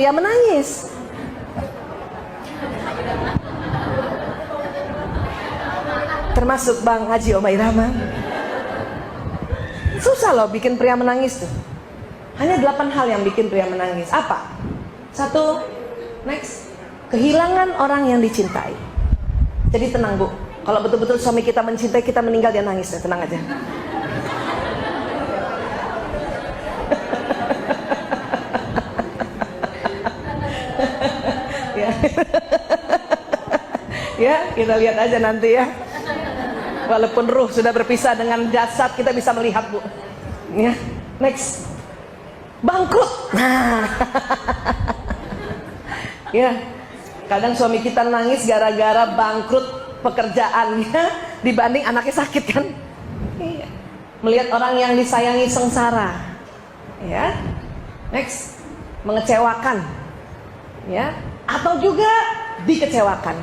pria menangis. Termasuk Bang Haji Oma Irama. Susah loh bikin pria menangis tuh. Hanya 8 hal yang bikin pria menangis. Apa? 1, next, kehilangan orang yang dicintai. Jadi tenang Bu, kalau betul-betul suami kita mencintai, kita meninggal dia nangis ya, tenang aja. Ya. Ya, kita lihat aja nanti ya. Walaupun ruh sudah berpisah dengan jasad, kita bisa melihat Bu. Ya, next, bangkrut. Nah, ya, kadang suami kita nangis gara-gara bangkrut pekerjaannya dibanding anaknya sakit kan. Iya. Melihat orang yang disayangi sengsara. Ya, next, mengecewakan. Ya, atau juga dikecewakan.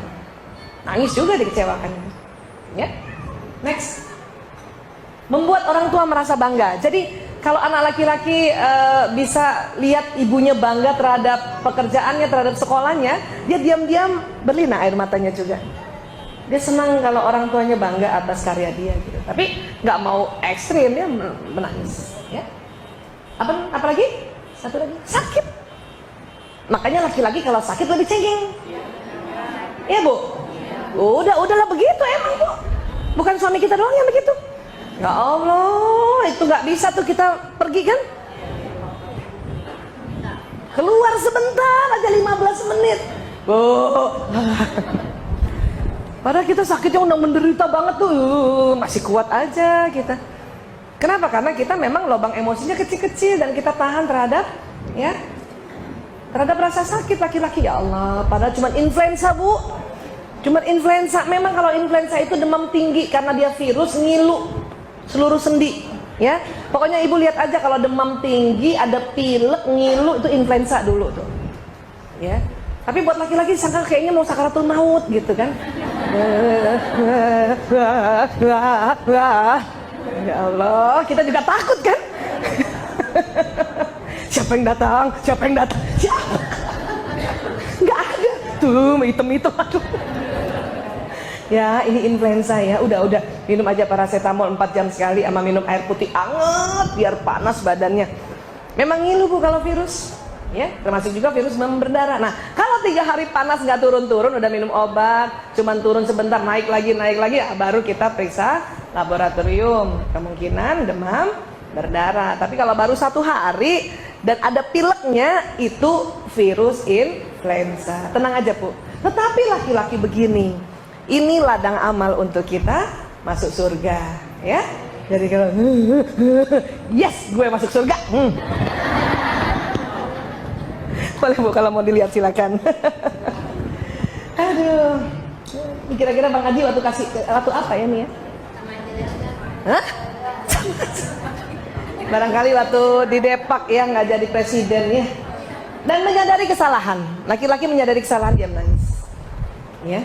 Nangis juga dikecewakan. Ya. Next, membuat orang tua merasa bangga. Jadi kalau anak laki-laki bisa lihat ibunya bangga terhadap pekerjaannya, terhadap sekolahnya, dia diam-diam berlinang air matanya juga. Dia senang kalau orang tuanya bangga atas karya dia gitu. Tapi nggak mau ekstrim, dia menangis. Ya. Apa lagi? Satu lagi, sakit. Makanya laki-laki kalau sakit lebih cengeng. Iya Bu? Udahlah begitu emang Bu. Bukan suami kita doang yang begitu. Ya Allah, itu nggak bisa tuh kita pergi kan? Keluar sebentar aja 15 menit. Padahal kita sakitnya udah menderita banget tuh, masih kuat aja kita. Kenapa? Karena kita memang lubang emosinya kecil-kecil dan kita tahan terhadap rasa sakit laki-laki. Ya Allah, padahal cuma influenza Bu. Cuma influenza. Memang kalau influenza itu demam tinggi karena dia virus, ngilu seluruh sendi. Ya, pokoknya ibu lihat aja kalau demam tinggi, ada pilek, ngilu, itu influenza dulu tuh. Ya, tapi buat laki-laki sangka kayaknya mau sakaratul maut gitu kan. Ya Allah, kita juga takut kan. Siapa yang datang? Siapa yang datang? Siapa? Nggak ada tuh hitam itu, aduh. Ya, ini influenza ya. Udah minum aja paracetamol 4 jam sekali sama minum air putih anget biar panas badannya. Memang ngilu Bu kalau virus. Ya, termasuk juga virus demam berdarah. Nah, kalau 3 hari panas nggak turun-turun, udah minum obat, cuman turun sebentar, naik lagi, ya, baru kita periksa laboratorium. Kemungkinan demam berdarah. Tapi kalau baru 1 hari dan ada pileknya, itu virus influenza. Tenang aja Bu. Tetapi laki-laki begini, ini ladang amal untuk kita masuk surga, ya. Jadi kalau yes, gue masuk surga. Boleh Bu, kalau mau dilihat silakan. Aduh, kira-kira Bang Haji waktu apa ya nih ya? Hah? Barangkali waktu di Depak ya, nggak jadi presiden ya. Dan menyadari kesalahan. Laki-laki menyadari kesalahan, dia menangis. Ya.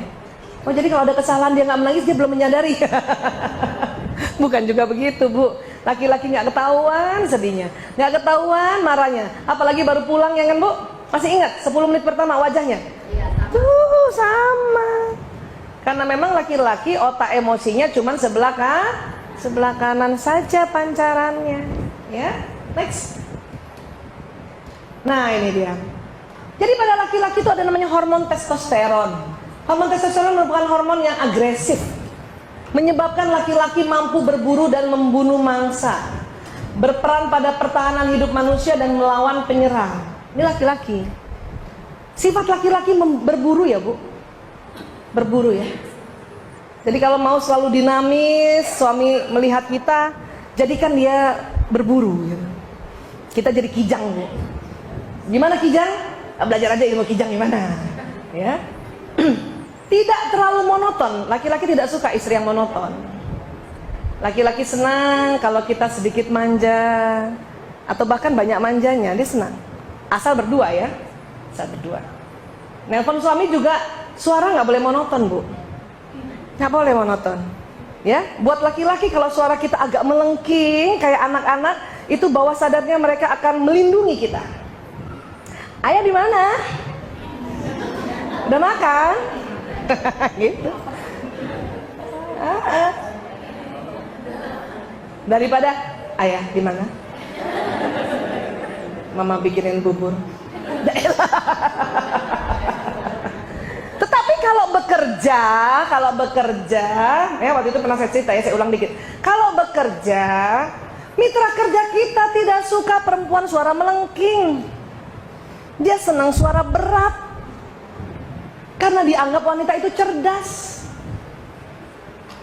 Oh, jadi kalau ada kesalahan dia nggak menangis, dia belum menyadari. Bukan juga begitu Bu. Laki-laki nggak ketahuan sedihnya, nggak ketahuan marahnya. Apalagi baru pulang ya kan Bu? Masih ingat 10 menit pertama wajahnya? Tuh sama. Karena memang laki-laki otak emosinya cuma sebelah kanan saja pancarannya. Ya, next. Nah ini dia. Jadi pada laki-laki itu ada namanya hormon testosteron. Hormon testosteron merupakan hormon yang agresif, menyebabkan laki-laki mampu berburu dan membunuh mangsa, berperan pada pertahanan hidup manusia dan melawan penyerang. Ini laki-laki. Sifat laki-laki berburu ya Bu, berburu ya. Jadi kalau mau selalu dinamis, suami melihat kita, jadikan dia berburu gitu. Kita jadi kijang Bu. Gimana kijang? Belajar aja ilmu kijang gimana ya. Tidak terlalu monoton. Laki-laki tidak suka istri yang monoton. Laki-laki senang kalau kita sedikit manja, atau bahkan banyak manjanya, dia senang. Asal berdua ya, asal berdua. Nelpon suami juga suara nggak boleh monoton Bu, nggak boleh monoton. Ya, buat laki-laki kalau suara kita agak melengking kayak anak-anak, itu bawah sadarnya mereka akan melindungi kita. Ayah di mana? Udah makan? Gitu. Daripada ayah di mana? Mama bikinin bubur. Tetapi kalau bekerja, ya waktu itu pernah saya cerita ya, saya ulang dikit. Kalau bekerja, mitra kerja kita tidak suka perempuan suara melengking. Dia senang suara berat. Karena dianggap wanita itu cerdas.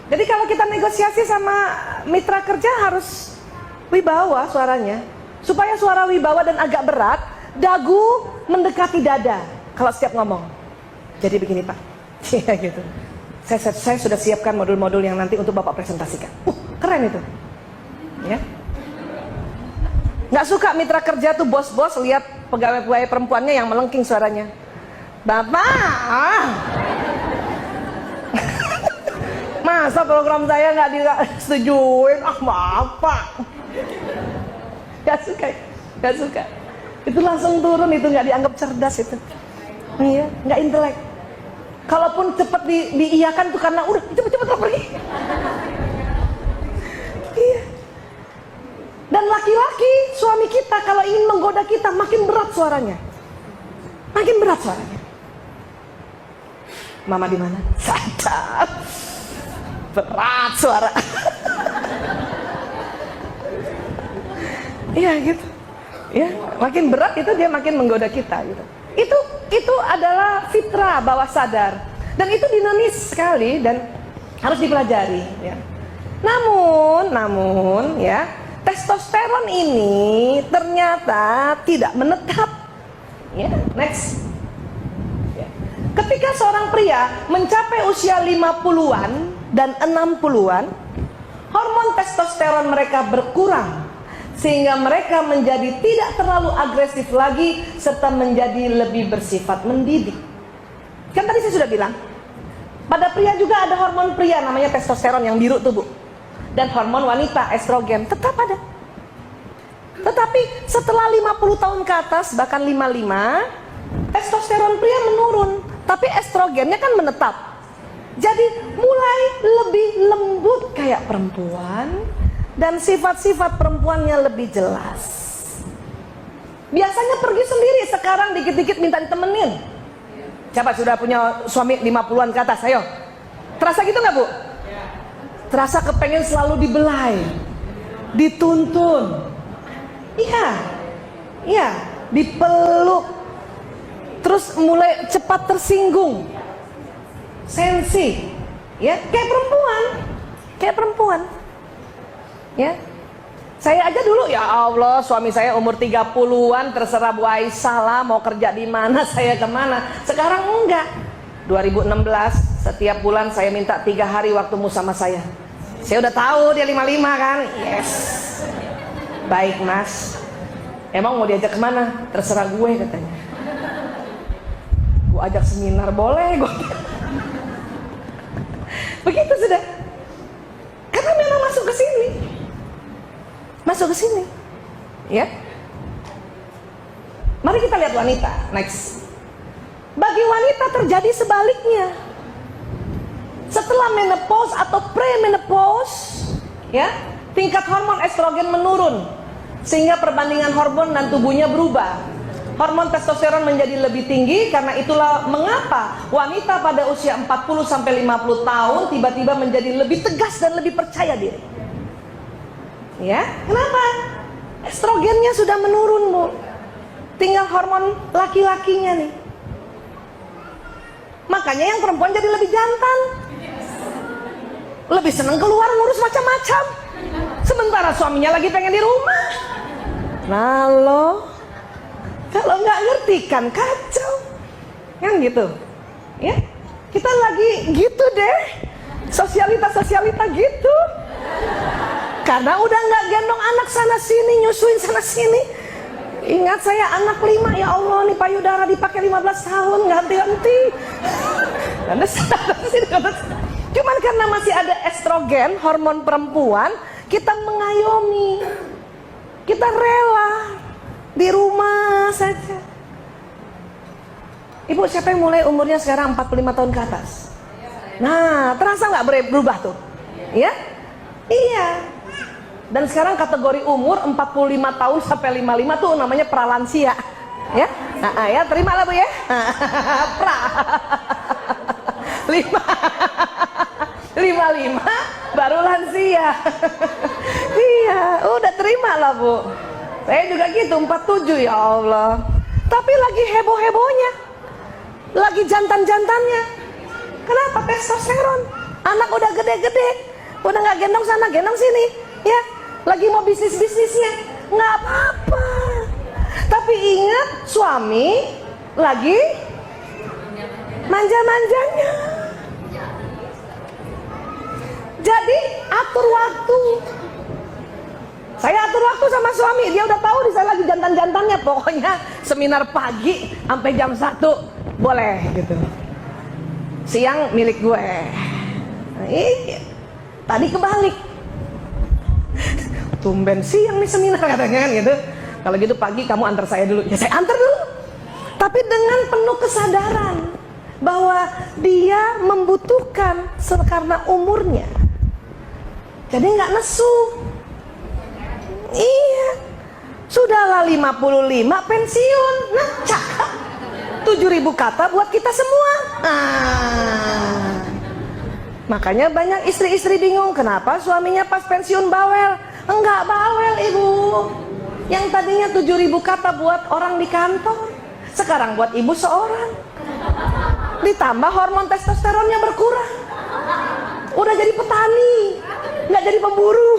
Jadi kalau kita negosiasi sama mitra kerja harus wibawa suaranya. Supaya suara wibawa dan agak berat, dagu mendekati dada kalau setiap ngomong. Jadi begini Pak, ya gitu. Saya sudah siapkan modul-modul yang nanti untuk Bapak presentasikan. Keren itu, ya. Nggak suka mitra kerja tuh bos-bos lihat pegawai-pegawai perempuannya yang melengking suaranya. Bapak, masa program saya nggak disetujuin? Bapak. Gak suka. Itu langsung turun, itu nggak dianggap cerdas itu. Iya, nggak intelek. Kalaupun cepat diiyakan tuh karena udah cepet pergi. Iya. Dan laki-laki suami kita kalau ingin menggoda kita makin berat suaranya. Makin berat suaranya. Mama di mana? Sadar. Berat suara. Iya gitu. Ya, makin berat itu dia makin menggoda kita gitu. Itu adalah fitrah bawah sadar. Dan itu dinamis sekali dan harus dipelajari ya. Namun ya, testosteron ini ternyata tidak menetap. Ya, next. Ya. Ketika seorang pria mencapai usia 50-an dan 60-an, hormon testosteron mereka berkurang sehingga mereka menjadi tidak terlalu agresif lagi serta menjadi lebih bersifat mendidik. Kan tadi saya sudah bilang, pada pria juga ada hormon pria namanya testosteron yang biru tubuh, dan hormon wanita estrogen tetap ada. Tetapi setelah 50 tahun ke atas, bahkan 55, testosteron pria menurun, tapi estrogennya kan menetap. Jadi mulai lebih lembut kayak perempuan, dan sifat-sifat perempuannya lebih jelas. Biasanya pergi sendiri, sekarang dikit-dikit minta ditemenin. Siapa sudah punya suami 50-an ke atas? Ayo. Terasa gitu gak Bu? Terasa kepengen selalu dibelai, dituntun. Iya, dipeluk. Terus mulai cepat tersinggung. Sensi. Ya, kayak perempuan. Ya. Saya aja dulu, ya Allah, suami saya umur 30-an, terserah Bu Aisyah lah mau kerja di mana, saya kemana. Sekarang enggak. 2016 setiap bulan saya minta 3 hari waktumu sama saya. Saya udah tahu dia 55 kan. Yes. Baik Mas. Emang mau diajak kemana? Terserah gue katanya. Gue ajak seminar boleh gue. Begitu sudah. Karena memang masuk ke sini, ya. Mari kita lihat wanita. Next. Bagi wanita terjadi sebaliknya. Setelah menopause atau premenopause, ya, tingkat hormon estrogen menurun, sehingga perbandingan hormon dan tubuhnya berubah. Hormon testosteron menjadi lebih tinggi. Karena itulah mengapa wanita pada usia 40-50 tahun tiba-tiba menjadi lebih tegas dan lebih percaya diri. Ya, kenapa? Estrogennya sudah menurun, Bu. Tinggal hormon laki-lakinya nih. Makanya yang perempuan jadi lebih jantan, lebih seneng keluar ngurus macam-macam, sementara suaminya lagi pengen di rumah. Nah lo, kalau nggak ngerti kan kacau, kan gitu. Ya, kita lagi gitu deh, sosialita gitu. Karena udah nggak gendong anak sana sini, nyusuin sana sini. Ingat saya anak 5, ya Allah nih payudara dipakai 15 tahun ganti-ganti. Cuman karena masih ada estrogen, hormon perempuan, kita mengayomi. Kita rela di rumah saja. Ibu, siapa yang mulai umurnya sekarang 45 tahun ke atas? Nah, terasa nggak berubah tuh? Ya? Iya. Dan sekarang kategori umur 45 tahun sampai 55 tuh namanya pralansia. Ya? Nah, ya, terimalah Bu ya. Pra. 55 baru lansia. Iya, udah terimalah Bu. Saya juga gitu, 47 ya Allah. Tapi lagi heboh-hebohnya, lagi jantan-jantannya. Kenapa? Testosteron. Anak udah gede-gede, udah nggak gendong sana, gendong sini, ya. Lagi mau bisnis-bisnisnya, nggak apa-apa. Tapi ingat, suami lagi manja-manjanya. Jadi atur waktu. Saya atur waktu sama suami, dia udah tahu saya lagi jantan-jantannya. Pokoknya seminar pagi sampai jam 1 boleh gitu. Siang milik gue. Nah, iya. Tadi kebalik. Tumben siang nih seminar katanya kan gitu. Kalau gitu pagi kamu antar saya dulu. Ya saya antar dulu. Tapi dengan penuh kesadaran bahwa dia membutuhkan karena umurnya. Jadi nggak nesu. Iya. Sudahlah 55 pensiun. Nah, cakep. 7.000 kata buat kita semua. Makanya banyak istri-istri bingung kenapa suaminya pas pensiun bawel. Enggak bawel ibu. Yang tadinya 7.000 kata buat orang di kantor, sekarang buat ibu seorang. Ditambah hormon testosteronnya berkurang. Udah jadi petani, nggak jadi pemburu.